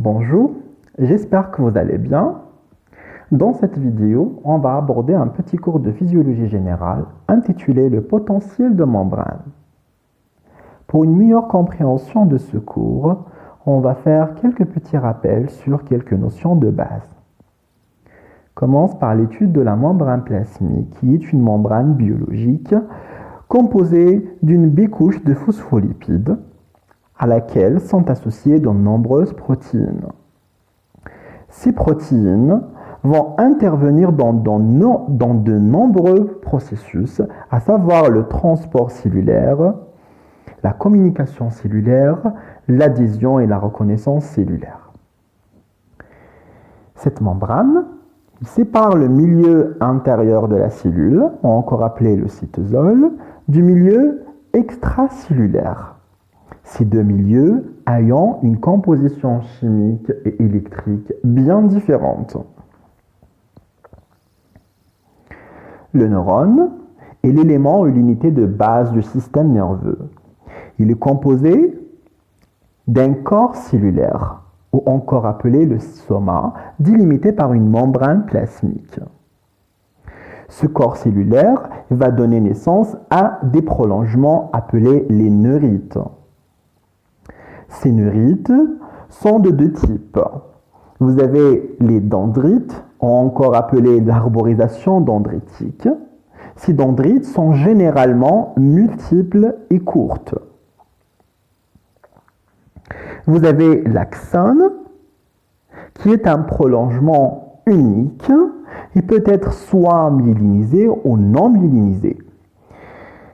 Bonjour, j'espère que vous allez bien. Dans cette vidéo, on va aborder un petit cours de physiologie générale intitulé Le potentiel de membrane. Pour une meilleure compréhension de ce cours, on va faire quelques petits rappels sur quelques notions de base. Commence par l'étude de la membrane plasmique, qui est une membrane biologique composée d'une bicouche de phospholipides à laquelle sont associées de nombreuses protéines. Ces protéines vont intervenir dans de nombreux processus, à savoir le transport cellulaire, la communication cellulaire, l'adhésion et la reconnaissance cellulaire. Cette membrane sépare le milieu intérieur de la cellule, encore appelé le cytosol, du milieu extracellulaire. Ces deux milieux ayant une composition chimique et électrique bien différente. Le neurone est l'élément ou l'unité de base du système nerveux. Il est composé d'un corps cellulaire, ou encore appelé le soma, délimité par une membrane plasmique. Ce corps cellulaire va donner naissance à des prolongements appelés les neurites. Ces neurites sont de deux types. Vous avez les dendrites, encore appelées l'arborisation dendritique. Ces dendrites sont généralement multiples et courtes. Vous avez l'axone, qui est un prolongement unique. Il peut être soit myélinisé ou non myélinisé.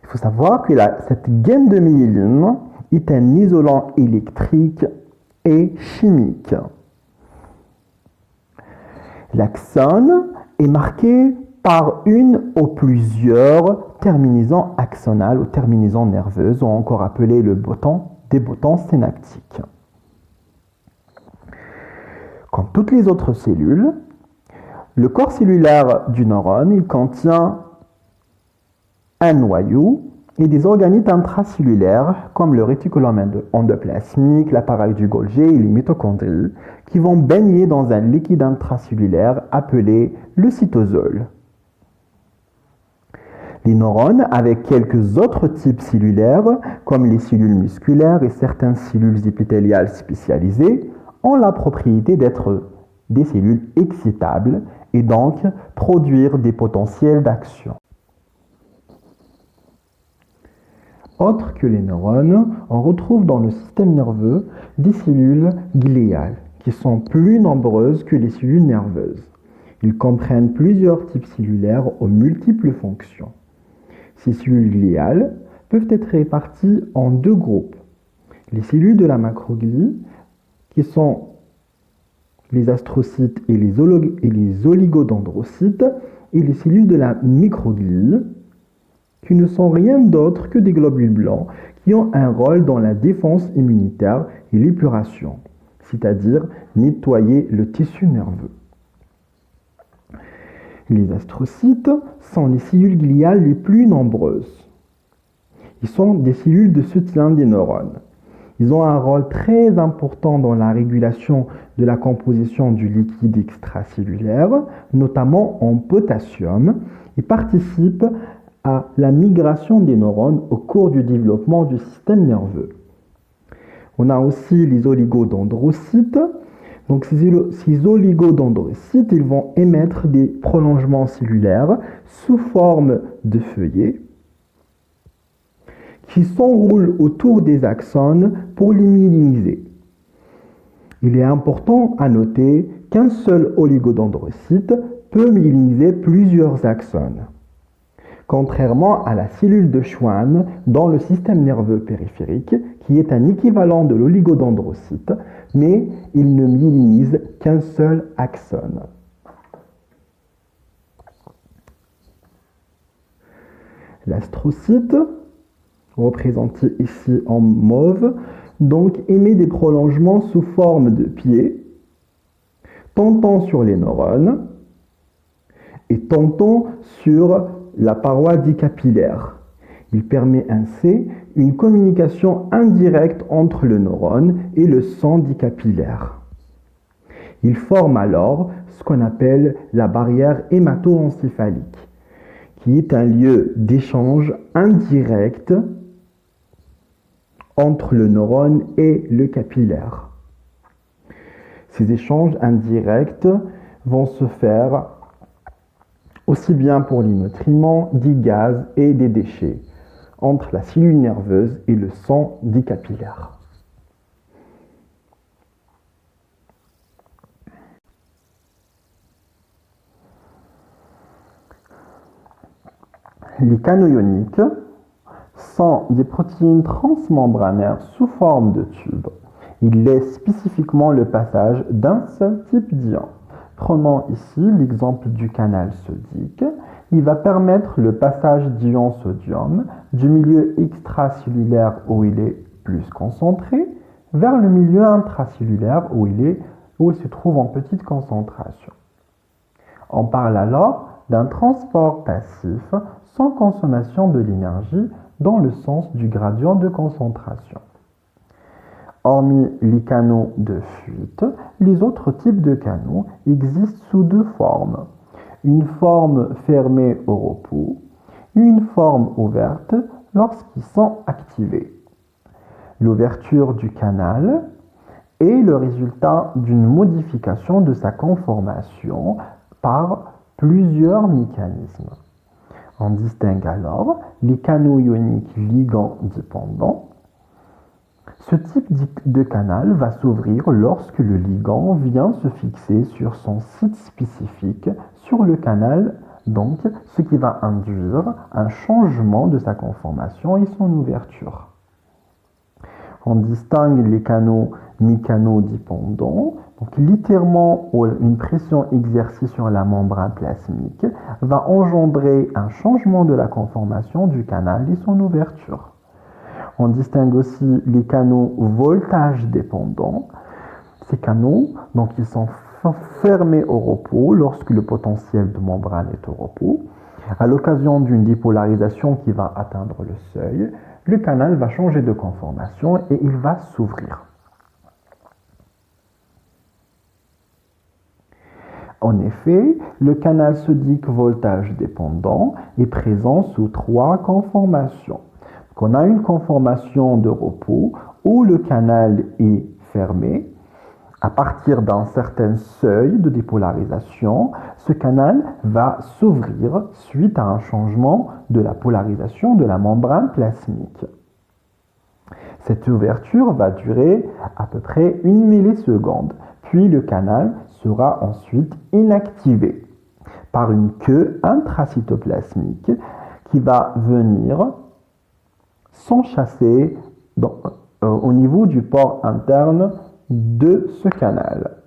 Il faut savoir que cette gaine de myéline est un isolant électrique et chimique. L'axone est marqué par une ou plusieurs terminaisons axonales ou terminaisons nerveuses, ou encore appelées des boutons synaptiques. Comme toutes les autres cellules, le corps cellulaire du neurone, il contient un noyau et des organites intracellulaires comme le réticulum endoplasmique, l'appareil du Golgi et les mitochondries qui vont baigner dans un liquide intracellulaire appelé le cytosol. Les neurones, avec quelques autres types cellulaires comme les cellules musculaires et certaines cellules épithéliales spécialisées, ont la propriété d'être des cellules excitables et donc produire des potentiels d'action. Autre que les neurones, on retrouve dans le système nerveux des cellules gliales qui sont plus nombreuses que les cellules nerveuses. Ils comprennent plusieurs types cellulaires aux multiples fonctions. Ces cellules gliales peuvent être réparties en deux groupes. Les cellules de la macroglie, qui sont les astrocytes et les oligodendrocytes, et les cellules de la microglie, qui ne sont rien d'autre que des globules blancs qui ont un rôle dans la défense immunitaire et l'épuration, c'est-à-dire nettoyer le tissu nerveux. Les astrocytes sont les cellules gliales les plus nombreuses. Ils sont des cellules de soutien des neurones. Ils ont un rôle très important dans la régulation de la composition du liquide extracellulaire, notamment en potassium, et participent à la migration des neurones au cours du développement du système nerveux. On a aussi les oligodendrocytes. Donc ces oligodendrocytes, ils vont émettre des prolongements cellulaires sous forme de feuillets qui s'enroulent autour des axones pour les myéliniser. Il est important à noter qu'un seul oligodendrocyte peut myéliniser plusieurs axones. Contrairement à la cellule de Schwann dans le système nerveux périphérique, qui est un équivalent de l'oligodendrocyte, mais il ne myélinise qu'un seul axone. L'astrocyte, représenté ici en mauve, donc émet des prolongements sous forme de pieds, tendant sur les neurones et tendant sur la paroi dicapillaire. Il permet ainsi une communication indirecte entre le neurone et le sang dicapillaire. Il forme alors ce qu'on appelle la barrière hémato-encéphalique, qui est un lieu d'échange indirect entre le neurone et le capillaire. Ces échanges indirects vont se faire aussi bien pour les nutriments, des gaz et des déchets entre la cellule nerveuse et le sang des capillaires. Les canaux ioniques sont des protéines transmembranaires sous forme de tubes. Ils laissent spécifiquement le passage d'un seul type d'ion. Prenons ici l'exemple du canal sodique. Il va permettre le passage d'ion sodium du milieu extracellulaire où il est plus concentré vers le milieu intracellulaire où il se trouve en petite concentration. On parle alors d'un transport passif sans consommation de l'énergie dans le sens du gradient de concentration. Hormis les canaux de fuite, les autres types de canaux existent sous deux formes. Une forme fermée au repos et une forme ouverte lorsqu'ils sont activés. L'ouverture du canal est le résultat d'une modification de sa conformation par plusieurs mécanismes. On distingue alors les canaux ioniques ligand dépendants. Ce type de canal va s'ouvrir lorsque le ligand vient se fixer sur son site spécifique sur le canal, donc ce qui va induire un changement de sa conformation et son ouverture. On distingue les canaux mécanodépendants. Donc, littéralement, une pression exercée sur la membrane plasmique va engendrer un changement de la conformation du canal et son ouverture. On distingue aussi les canaux voltage dépendants. Ces canaux, donc, ils sont fermés au repos lorsque le potentiel de membrane est au repos. À l'occasion d'une dépolarisation qui va atteindre le seuil, le canal va changer de conformation et il va s'ouvrir. En effet, le canal sodique voltage dépendant est présent sous trois conformations. Donc, on a une conformation de repos où le canal est fermé. À partir d'un certain seuil de dépolarisation, ce canal va s'ouvrir suite à un changement de la polarisation de la membrane plasmique. Cette ouverture va durer à peu près 1 milliseconde, puis le canal sera ensuite inactivé par une queue intracytoplasmique qui va venir s'enchasser au niveau du port interne de ce canal.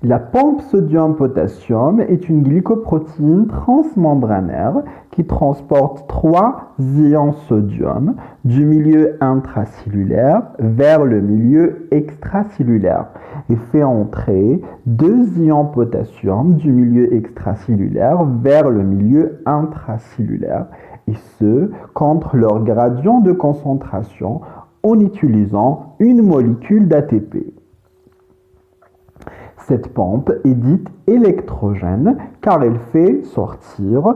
La pompe sodium-potassium est une glycoprotéine transmembranaire qui transporte 3 ions sodium du milieu intracellulaire vers le milieu extracellulaire et fait entrer 2 ions potassium du milieu extracellulaire vers le milieu intracellulaire, et ce, contre leur gradient de concentration en utilisant une molécule d'ATP. Cette pompe est dite électrogène car elle fait sortir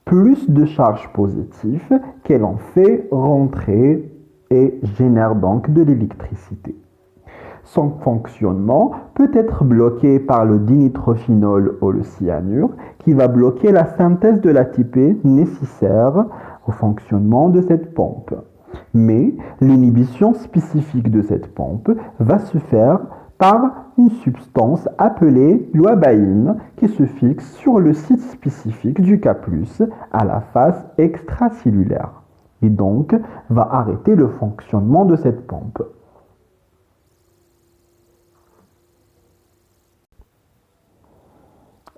plus de charges positives qu'elle en fait rentrer et génère donc de l'électricité. Son fonctionnement peut être bloqué par le dinitrophénol ou le cyanure qui va bloquer la synthèse de l'ATP nécessaire au fonctionnement de cette pompe. Mais l'inhibition spécifique de cette pompe va se faire par une substance appelée l'ouabaïne qui se fixe sur le site spécifique du K+, à la face extracellulaire, et donc va arrêter le fonctionnement de cette pompe.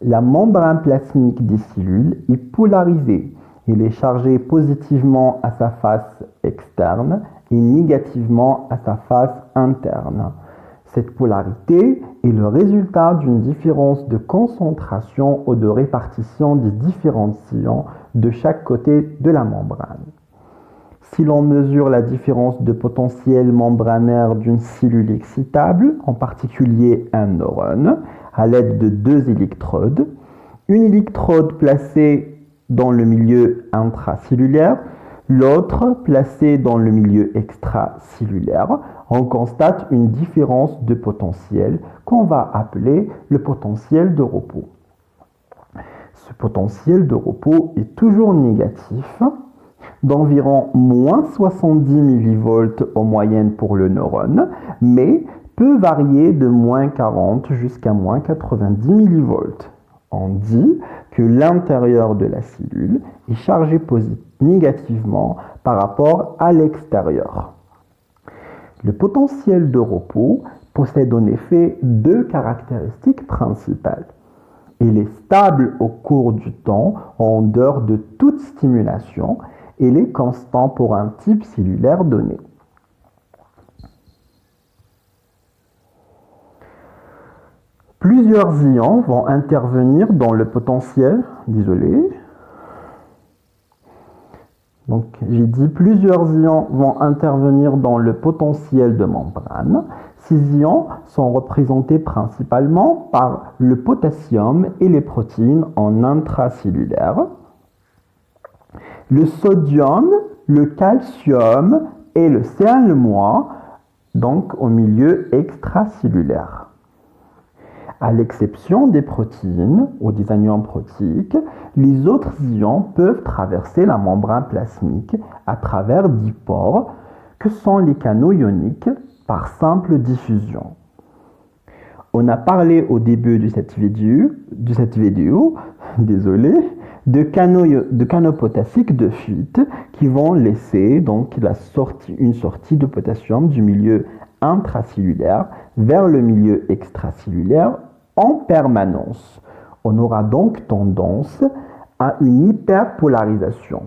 La membrane plasmique des cellules est polarisée. Elle est chargée positivement à sa face externe et négativement à sa face interne. Cette polarité est le résultat d'une différence de concentration ou de répartition des différents ions de chaque côté de la membrane. Si l'on mesure la différence de potentiel membranaire d'une cellule excitable, en particulier un neurone, à l'aide de deux électrodes, une électrode placée dans le milieu intracellulaire, l'autre placée dans le milieu extracellulaire, on constate une différence de potentiel qu'on va appeler le potentiel de repos. Ce potentiel de repos est toujours négatif, d'environ moins 70 millivolts en moyenne pour le neurone, mais peut varier de moins 40 jusqu'à moins 90 millivolts. On dit que l'intérieur de la cellule est chargé négativement par rapport à l'extérieur. Le potentiel de repos possède en effet deux caractéristiques principales. Il est stable au cours du temps en dehors de toute stimulation et il est constant pour un type cellulaire donné. Plusieurs ions vont intervenir dans le potentiel, Donc, j'ai dit plusieurs ions vont intervenir dans le potentiel de membrane. Ces ions sont représentés principalement par le potassium et les protéines en intracellulaire, le sodium, le calcium et le CN-, donc au milieu extracellulaire. À l'exception des protéines ou des anions protéiques, les autres ions peuvent traverser la membrane plasmique à travers 10 pores que sont les canaux ioniques par simple diffusion. On a parlé au début de cette vidéo, de canaux potassiques de fuite qui vont laisser donc une sortie de potassium du milieu intracellulaire vers le milieu extracellulaire en permanence. On aura donc tendance à une hyperpolarisation.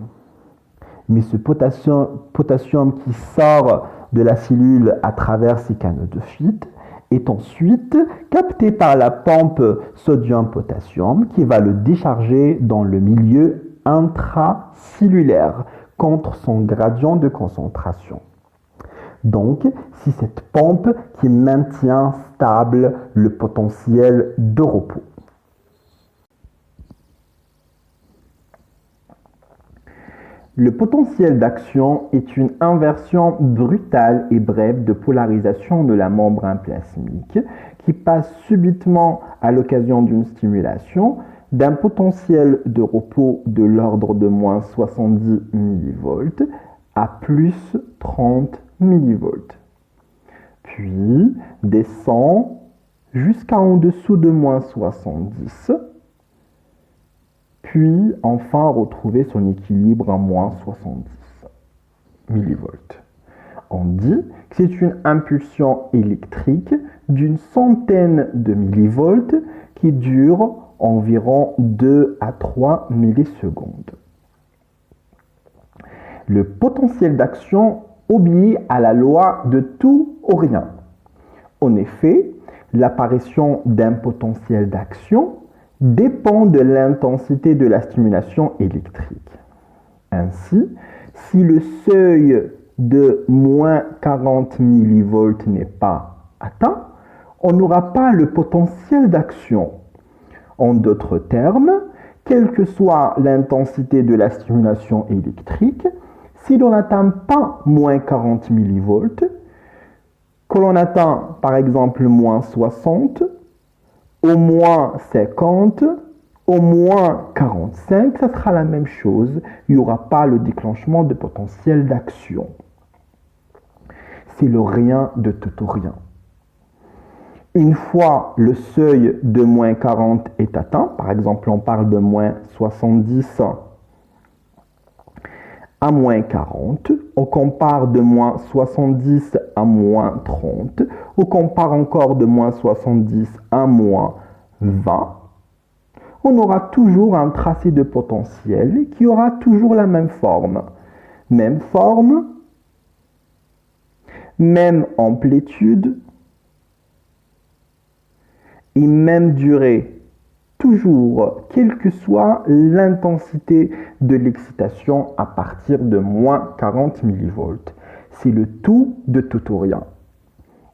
Mais ce potassium qui sort de la cellule à travers ces canaux de fuite est ensuite capté par la pompe sodium-potassium qui va le décharger dans le milieu intracellulaire contre son gradient de concentration. Donc, c'est cette pompe qui maintient stable le potentiel de repos. Le potentiel d'action est une inversion brutale et brève de polarisation de la membrane plasmique qui passe subitement à l'occasion d'une stimulation d'un potentiel de repos de l'ordre de moins 70 millivolts à plus 30 millivolts. Puis descend jusqu'à en dessous de moins 70, puis enfin retrouver son équilibre à moins 70 millivolts. On dit que c'est une impulsion électrique d'une centaine de millivolts qui dure environ 2 à 3 millisecondes. Le potentiel d'action obéit à la loi de tout ou rien. En effet, l'apparition d'un potentiel d'action dépend de l'intensité de la stimulation électrique. Ainsi, si le seuil de moins 40 millivolts n'est pas atteint, on n'aura pas le potentiel d'action. En d'autres termes, quelle que soit l'intensité de la stimulation électrique, si l'on n'atteint pas moins 40 millivolts, que l'on atteint par exemple moins 60, au moins 50, au moins 45, ça sera la même chose. Il n'y aura pas le déclenchement de potentiel d'action. C'est le rien de tout ou rien. Une fois le seuil de moins 40 est atteint, par exemple on parle de moins 70 à moins 40, on compare de moins 70 à moins 30, on compare encore de moins 70 à moins 20, on aura toujours un tracé de potentiel qui aura toujours la même forme, même amplitude et même durée. toujours, quelle que soit l'intensité de l'excitation à partir de moins 40 millivolts. C'est le tout de tout ou rien.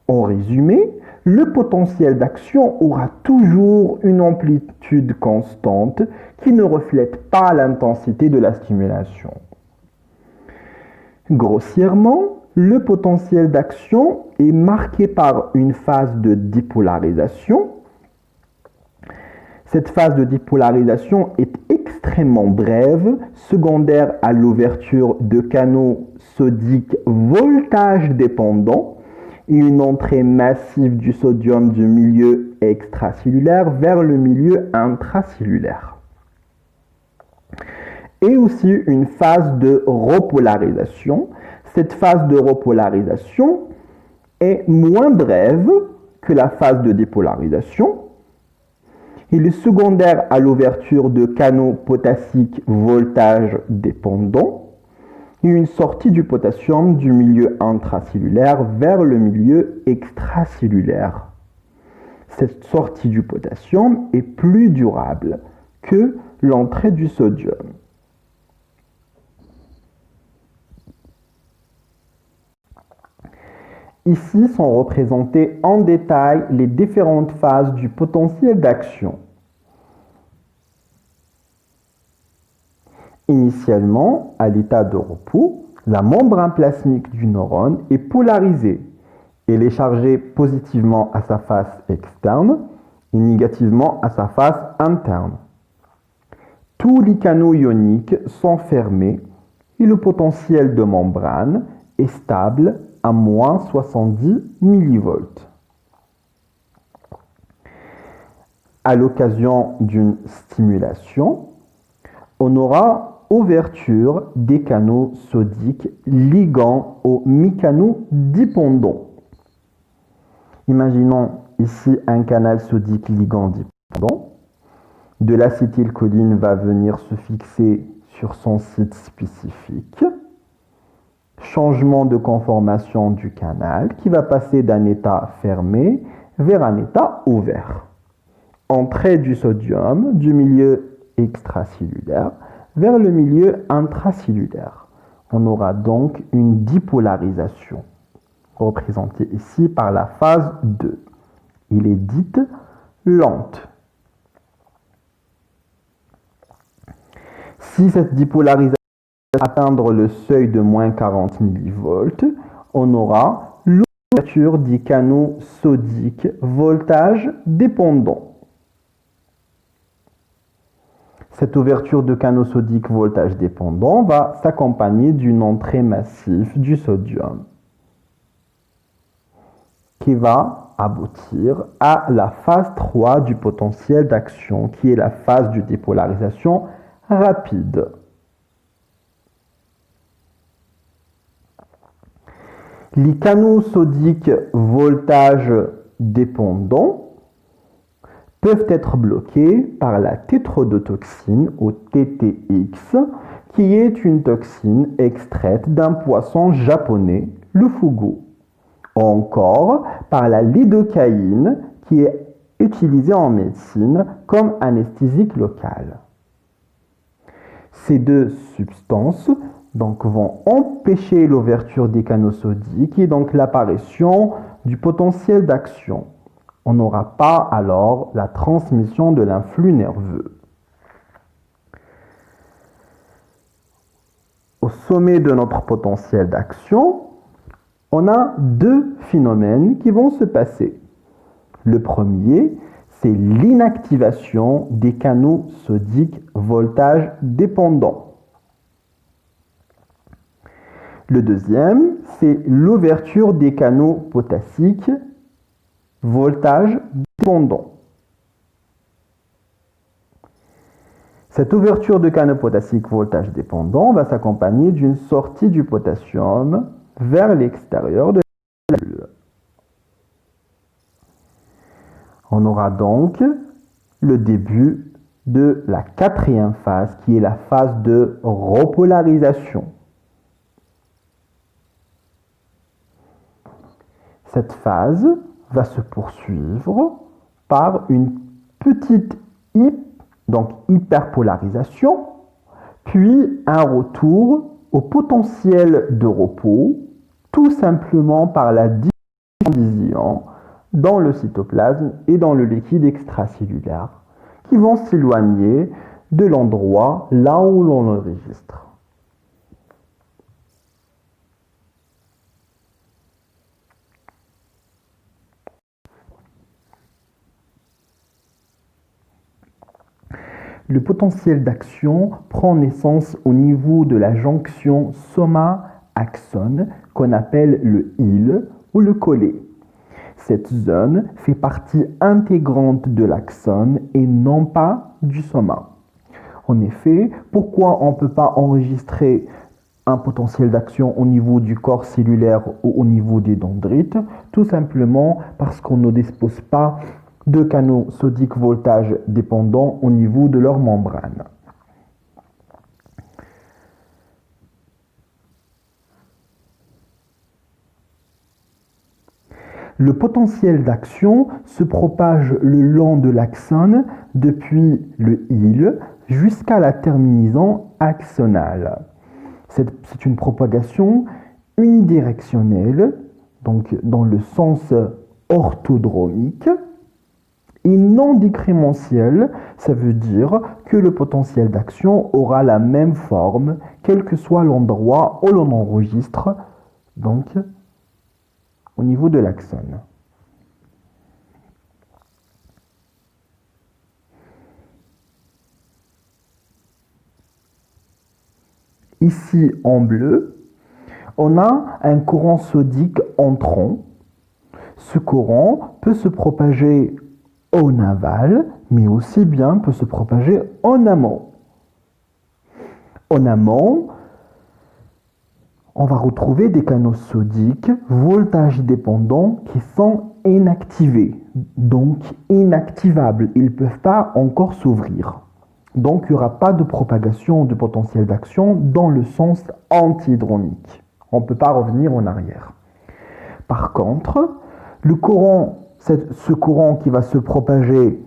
En résumé, le potentiel d'action aura toujours une amplitude constante qui ne reflète pas l'intensité de la stimulation. Grossièrement, le potentiel d'action est marqué par une phase de dépolarisation. Cette phase de dépolarisation est extrêmement brève, secondaire à l'ouverture de canaux sodiques voltage dépendants et une entrée massive du sodium du milieu extracellulaire vers le milieu intracellulaire. Et aussi une phase de repolarisation. Cette phase de repolarisation est moins brève que la phase de dépolarisation. Il est secondaire à l'ouverture de canaux potassiques voltage dépendants et une sortie du potassium du milieu intracellulaire vers le milieu extracellulaire. Cette sortie du potassium est plus durable que l'entrée du sodium. Ici sont représentées en détail les différentes phases du potentiel d'action. Initialement, à l'état de repos, la membrane plasmique du neurone est polarisée. Elle est chargée positivement à sa face externe et négativement à sa face interne. Tous les canaux ioniques sont fermés et le potentiel de membrane est stable à moins 70 millivolts. À l'occasion d'une stimulation, on aura ouverture des canaux sodiques ligand aux mi-canaux dépendants. Imaginons ici un canal sodique ligand dépendant. De l'acétylcholine va venir se fixer sur son site spécifique. Changement de conformation du canal qui va passer d'un état fermé vers un état ouvert. Entrée du sodium du milieu extracellulaire vers le milieu intracellulaire. On aura donc une dipolarisation, représentée ici par la phase 2. Il est dite lente. Si cette dipolarisation atteindre le seuil de moins 40 millivolts, on aura l'ouverture des canaux sodiques voltage dépendant. Cette ouverture de canaux sodiques voltage dépendant va s'accompagner d'une entrée massive du sodium qui va aboutir à la phase 3 du potentiel d'action qui est la phase de dépolarisation rapide. Les canaux sodiques voltage dépendants peuvent être bloqués par la tétrodotoxine ou TTX, qui est une toxine extraite d'un poisson japonais, le fugu, ou encore par la lidocaïne, qui est utilisée en médecine comme anesthésique locale. Ces deux substances vont empêcher l'ouverture des canaux sodiques et donc l'apparition du potentiel d'action. On n'aura pas alors la transmission de l'influx nerveux. Au sommet de notre potentiel d'action, on a deux phénomènes qui vont se passer. Le premier, c'est l'inactivation des canaux sodiques voltage dépendants. Le deuxième, c'est l'ouverture des canaux potassiques voltage dépendant. Cette ouverture de canaux potassiques voltage dépendant va s'accompagner d'une sortie du potassium vers l'extérieur de la cellule. On aura donc le début de la quatrième phase qui est la phase de repolarisation. Cette phase va se poursuivre par une petite donc hyperpolarisation, puis un retour au potentiel de repos, tout simplement par la diffusion dans le cytoplasme et dans le liquide extracellulaire, qui vont s'éloigner de l'endroit là où l'on enregistre. Le potentiel d'action prend naissance au niveau de la jonction soma-axone qu'on appelle le hile ou le collet. Cette zone fait partie intégrante de l'axone et non pas du soma. En effet, pourquoi on ne peut pas enregistrer un potentiel d'action au niveau du corps cellulaire ou au niveau des dendrites? Tout simplement parce qu'on ne dispose pas de canaux sodiques voltage dépendants au niveau de leur membrane. Le potentiel d'action se propage le long de l'axone depuis le hile jusqu'à la terminaison axonale. C'est une propagation unidirectionnelle, donc dans le sens orthodromique, et non décrémentielle, ça veut dire que le potentiel d'action aura la même forme, quel que soit l'endroit où l'on enregistre, donc au niveau de l'axone. Ici en bleu, on a un courant sodique entrant. Ce courant peut se propager en aval, mais aussi bien peut se propager en amont. En amont, on va retrouver des canaux sodiques voltage dépendants qui sont inactivés, donc inactivables. Ils ne peuvent pas encore s'ouvrir. Donc il n'y aura pas de propagation du potentiel d'action dans le sens antihydromique. On ne peut pas revenir en arrière. Par contre, ce courant qui va se propager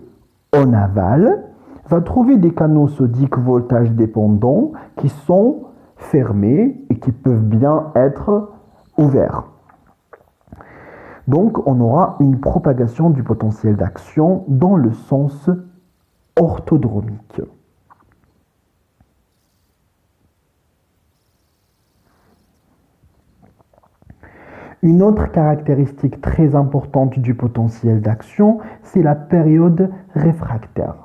en aval va trouver des canaux sodiques voltage dépendants qui sont fermés et qui peuvent bien être ouverts. Donc on aura une propagation du potentiel d'action dans le sens orthodromique. Une autre caractéristique très importante du potentiel d'action, c'est la période réfractaire.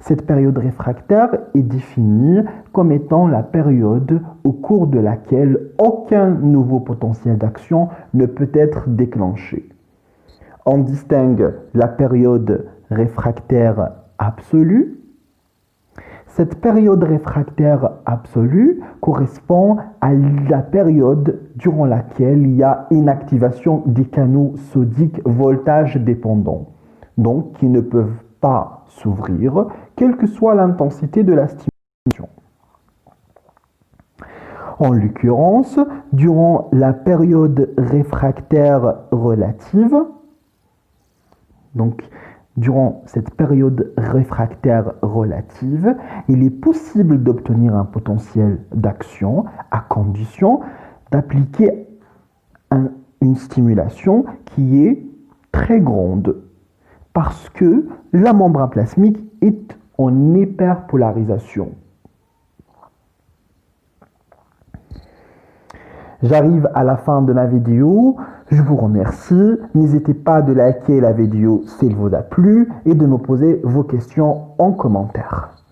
Cette période réfractaire est définie comme étant la période au cours de laquelle aucun nouveau potentiel d'action ne peut être déclenché. On distingue la période réfractaire absolue. Cette période réfractaire absolue correspond à la période durant laquelle il y a inactivation des canaux sodiques voltage dépendants, donc qui ne peuvent pas s'ouvrir, quelle que soit l'intensité de la stimulation. En l'occurrence, durant la période réfractaire relative, donc durant cette période réfractaire relative, il est possible d'obtenir un potentiel d'action à condition d'appliquer une stimulation qui est très grande parce que la membrane plasmique est en hyperpolarisation. J'arrive à la fin de ma vidéo. Je vous remercie. N'hésitez pas de liker la vidéo s'il vous a plu et de me poser vos questions en commentaire.